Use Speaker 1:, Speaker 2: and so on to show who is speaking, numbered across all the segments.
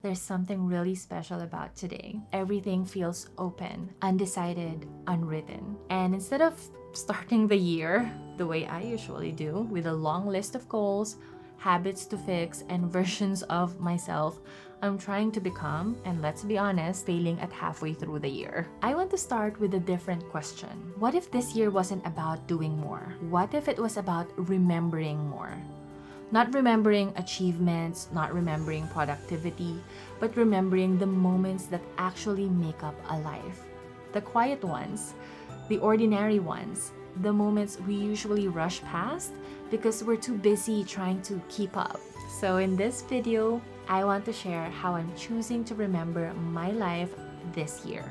Speaker 1: There's something really special about today. Everything feels open, undecided, unwritten. And instead of starting the year the way I usually do, with a long list of goals, habits to fix, and versions of myself I'm trying to become, and let's be honest, failing at halfway through the year. I want to start with a different question. What if this year wasn't about doing more? What if it was about remembering more? Not remembering achievements, not remembering productivity, but remembering the moments that actually make up a life. The quiet ones, the ordinary ones, the moments we usually rush past because we're too busy trying to keep up. So in this video, I want to share how I'm choosing to remember my life this year.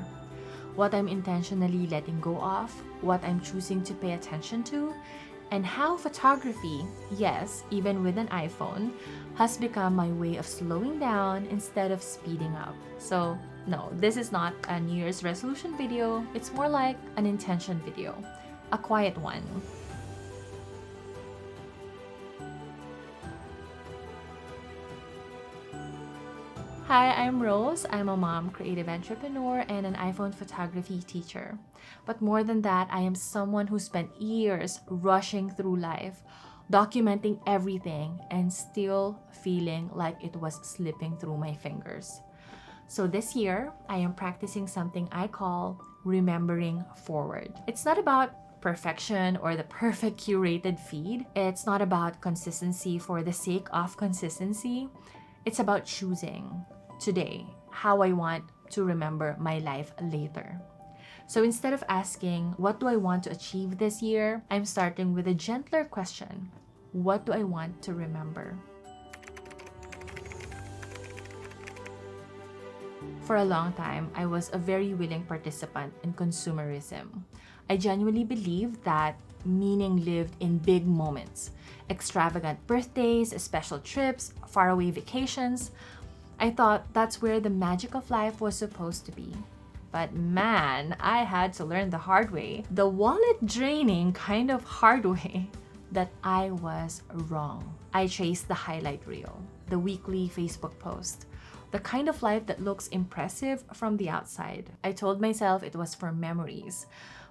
Speaker 1: What I'm intentionally letting go of, what I'm choosing to pay attention to, and how photography, yes, even with an iPhone, has become my way of slowing down instead of speeding up. So, no, this is not a New Year's resolution video. It's more like an intention video, a quiet one. Hi, I'm Rose. I'm a mom, creative entrepreneur, and an iPhone photography teacher. But more than that, I am someone who spent years rushing through life, documenting everything, and still feeling like it was slipping through my fingers. So this year, I am practicing something I call remembering forward. It's not about perfection or the perfect curated feed. It's not about consistency for the sake of consistency. It's about choosing today how I want to remember my life later. So instead of asking, what do I want to achieve this year? I'm starting with a gentler question. What do I want to remember? For a long time, I was a very willing participant in consumerism. I genuinely believed that meaning lived in big moments, extravagant birthdays, special trips, faraway vacations. I thought that's where the magic of life was supposed to be. But man, I had to learn the hard way, the wallet draining kind of hard way, that I was wrong. I chased the highlight reel, the weekly Facebook post, the kind of life that looks impressive from the outside. I told myself it was for memories,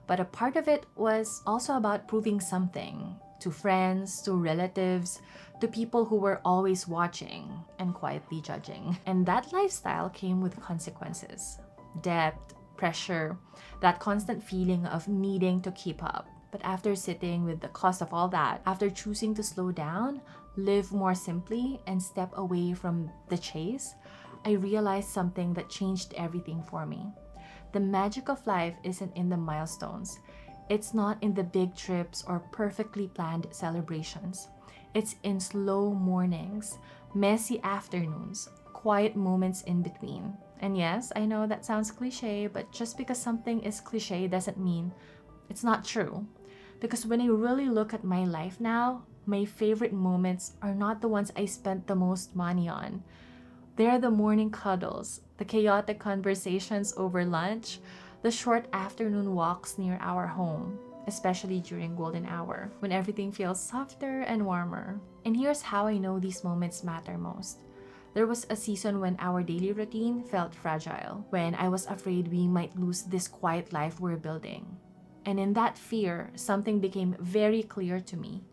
Speaker 1: but a part of it was also about proving something to friends, to relatives, to people who were always watching and quietly judging. And that lifestyle came with consequences. Debt, pressure, that constant feeling of needing to keep up. But after sitting with the cost of all that, after choosing to slow down, live more simply, and step away from the chase, I realized something that changed everything for me. The magic of life isn't in the milestones. It's not in the big trips or perfectly planned celebrations. It's in slow mornings, messy afternoons, quiet moments in between. And yes, I know that sounds cliche, but just because something is cliche doesn't mean it's not true. Because when I really look at my life now, my favorite moments are not the ones I spent the most money on. They're the morning cuddles, the chaotic conversations over lunch, the short afternoon walks near our home, especially during golden hour, when everything feels softer and warmer. And here's how I know these moments matter most. There was a season when our daily routine felt fragile, when I was afraid we might lose this quiet life we're building. And in that fear, something became very clear to me.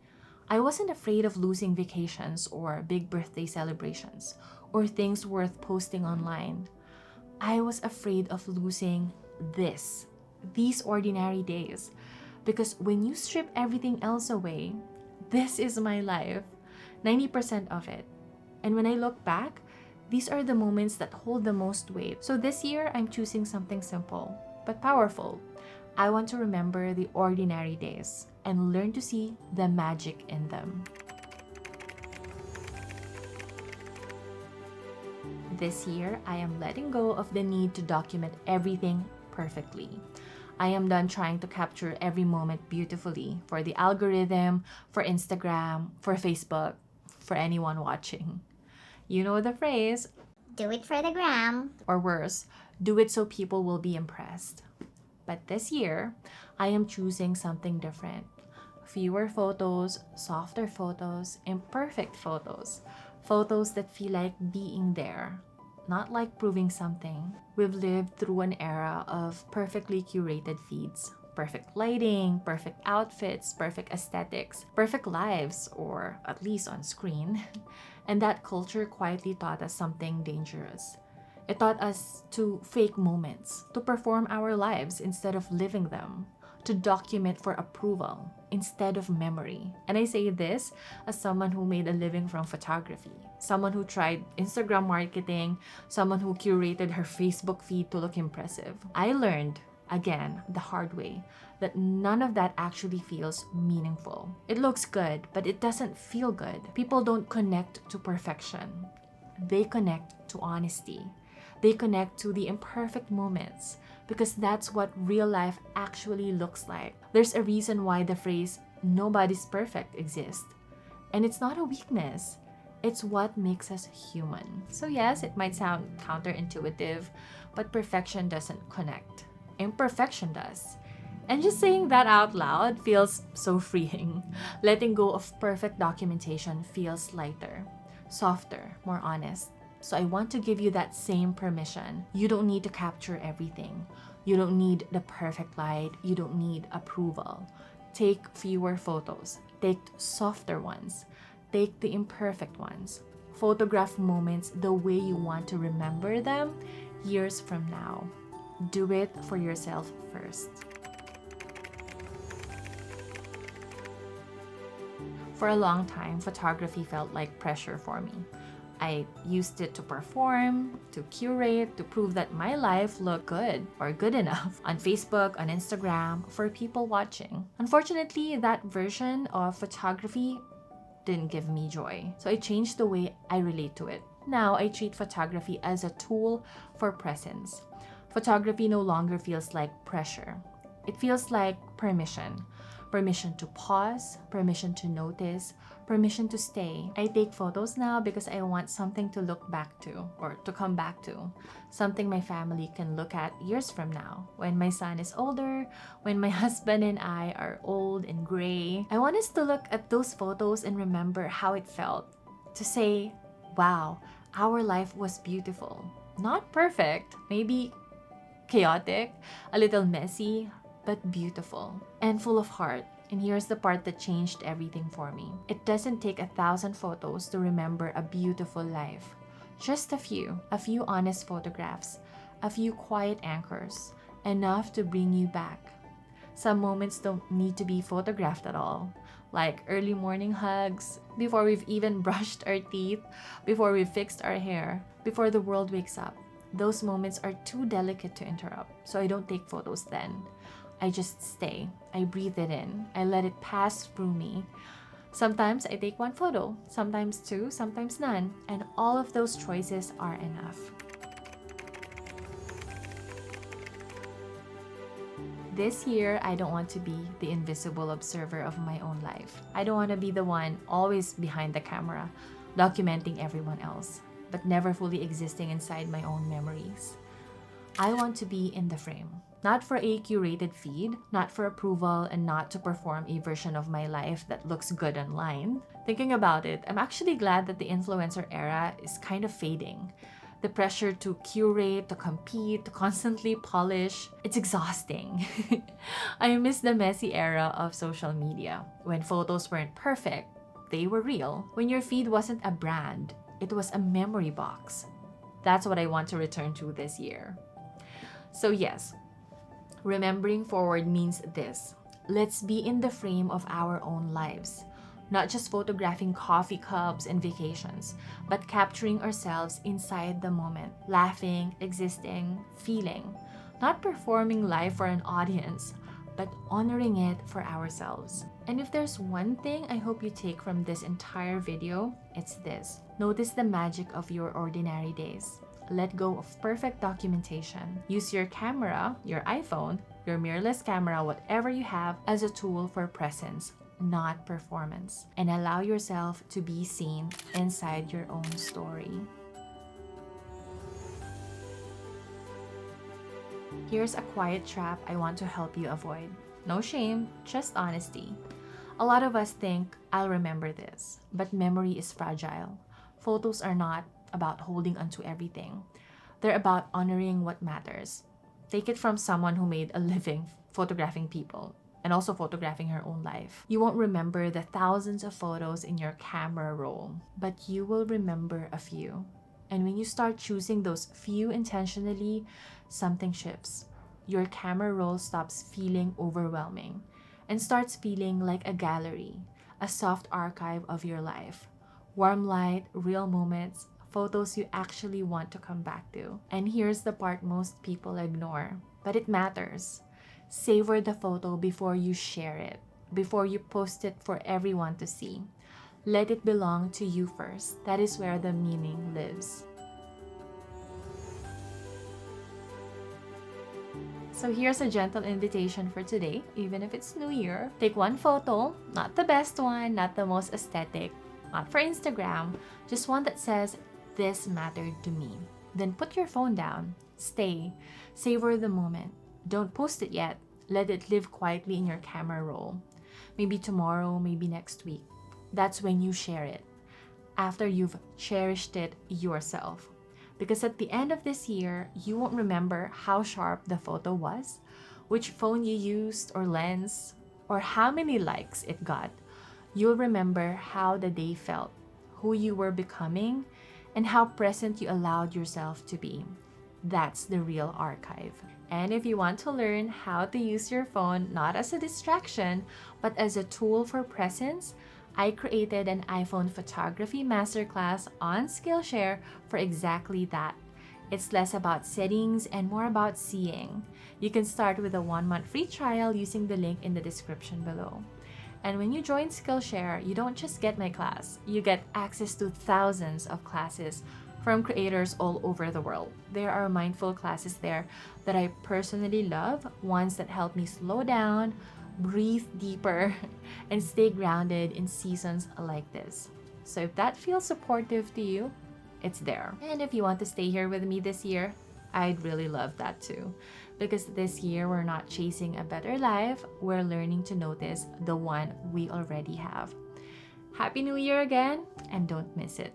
Speaker 1: I wasn't afraid of losing vacations or big birthday celebrations or things worth posting online. I was afraid of losing these ordinary days. Because when you strip everything else away, this is my life, 90% of it. And when I look back, these are the moments that hold the most weight. So this year, I'm choosing something simple, but powerful. I want to remember the ordinary days and learn to see the magic in them. This year, I am letting go of the need to document everything perfectly. I am done trying to capture every moment beautifully for the algorithm, for Instagram, for Facebook, for anyone watching. You know the phrase,
Speaker 2: do it for the gram.
Speaker 1: Or worse, do it so people will be impressed. But this year, I am choosing something different. Fewer photos, softer photos, imperfect photos. Photos that feel like being there. not like proving something. We've lived through an era of perfectly curated feeds. Perfect lighting, perfect outfits, perfect aesthetics, perfect lives, or at least on screen. And that culture quietly taught us something dangerous. It taught us to fake moments, to perform our lives instead of living them, to document for approval instead of memory. And I say this as someone who made a living from photography, someone who tried Instagram marketing, someone who curated her Facebook feed to look impressive. I learned, again, the hard way, that none of that actually feels meaningful. It looks good, but it doesn't feel good. People don't connect to perfection. They connect to honesty. They connect to the imperfect moments because that's what real life actually looks like. There's a reason why the phrase "nobody's perfect" exists. And it's not a weakness. It's what makes us human. So yes, it might sound counterintuitive, but perfection doesn't connect. Imperfection does. And just saying that out loud feels so freeing. Letting go of perfect documentation feels lighter, softer, more honest. So I want to give you that same permission. You don't need to capture everything. You don't need the perfect light. You don't need approval. Take fewer photos. Take softer ones. Take the imperfect ones. Photograph moments the way you want to remember them years from now. Do it for yourself first. For a long time, photography felt like pressure for me. I used it to perform, to curate, to prove that my life looked good or good enough on Facebook, on Instagram, for people watching. Unfortunately, that version of photography didn't give me joy. So I changed the way I relate to it. Now I treat photography as a tool for presence. Photography no longer feels like pressure. It feels like permission. Permission to pause, permission to notice, permission to stay. I take photos now because I want something to look back to or to come back to. Something my family can look at years from now. When my son is older, when my husband and I are old and gray. I want us to look at those photos and remember how it felt. To say, wow, our life was beautiful. Not perfect, maybe chaotic, a little messy, but beautiful and full of heart. And here's the part that changed everything for me. It doesn't take 1,000 photos to remember a beautiful life. Just a few honest photographs, a few quiet anchors, enough to bring you back. Some moments don't need to be photographed at all, like early morning hugs, before we've even brushed our teeth, before we've fixed our hair, before the world wakes up. Those moments are too delicate to interrupt, so I don't take photos then. I just stay. I breathe it in. I let it pass through me. Sometimes I take one photo, sometimes two, sometimes none, and all of those choices are enough. This year, I don't want to be the invisible observer of my own life. I don't want to be the one always behind the camera, documenting everyone else, but never fully existing inside my own memories. I want to be in the frame. Not for a curated feed, not for approval, and not to perform a version of my life that looks good online. Thinking about it, I'm actually glad that the influencer era is kind of fading. The pressure to curate, to compete, to constantly polish, it's exhausting. I miss the messy era of social media, when photos weren't perfect, they were real. When your feed wasn't a brand, it was a memory box. That's what I want to return to this year. So yes, remembering forward means this. Let's be in the frame of our own lives. Not just photographing coffee cups and vacations, but capturing ourselves inside the moment, laughing, existing, feeling. Not performing life for an audience, but honoring it for ourselves. And if there's one thing I hope you take from this entire video, it's this. Notice the magic of your ordinary days. Let go of perfect documentation. Use your camera, your iPhone, your mirrorless camera, whatever you have, as a tool for presence, not performance. And allow yourself to be seen inside your own story. Here's a quiet trap I want to help you avoid. No shame, just honesty. A lot of us think, I'll remember this, but memory is fragile. Photos are not about holding onto everything. They're about honoring what matters. Take it from someone who made a living photographing people and also photographing her own life. You won't remember the thousands of photos in your camera roll, but you will remember a few. And when you start choosing those few intentionally, something shifts. Your camera roll stops feeling overwhelming and starts feeling like a gallery, a soft archive of your life. Warm light, real moments, photos you actually want to come back to. And here's the part most people ignore, but it matters. Savor the photo before you share it, before you post it for everyone to see. Let it belong to you first. That is where the meaning lives. So here's a gentle invitation for today, even if it's New Year. Take one photo, not the best one, not the most aesthetic, not for Instagram, just one that says, "This mattered to me." Then put your phone down. Stay. Savor the moment. Don't post it yet. Let it live quietly in your camera roll. Maybe tomorrow, maybe next week. That's when you share it, after you've cherished it yourself. Because at the end of this year, you won't remember how sharp the photo was, which phone you used or lens, or how many likes it got. You'll remember how the day felt, who you were becoming, and how present you allowed yourself to be. That's the real archive. And if you want to learn how to use your phone not as a distraction, but as a tool for presence, I created an iPhone photography masterclass on Skillshare for exactly that. It's less about settings and more about seeing. You can start with a 1-month free trial using the link in the description below. And when you join Skillshare, you don't just get my class, you get access to thousands of classes from creators all over the world. There are mindful classes there that I personally love, ones that help me slow down, breathe deeper, and stay grounded in seasons like this. So if that feels supportive to you, it's there. And if you want to stay here with me this year, I'd really love that too. Because this year, we're not chasing a better life, we're learning to notice the one we already have. Happy New Year again, and don't miss it.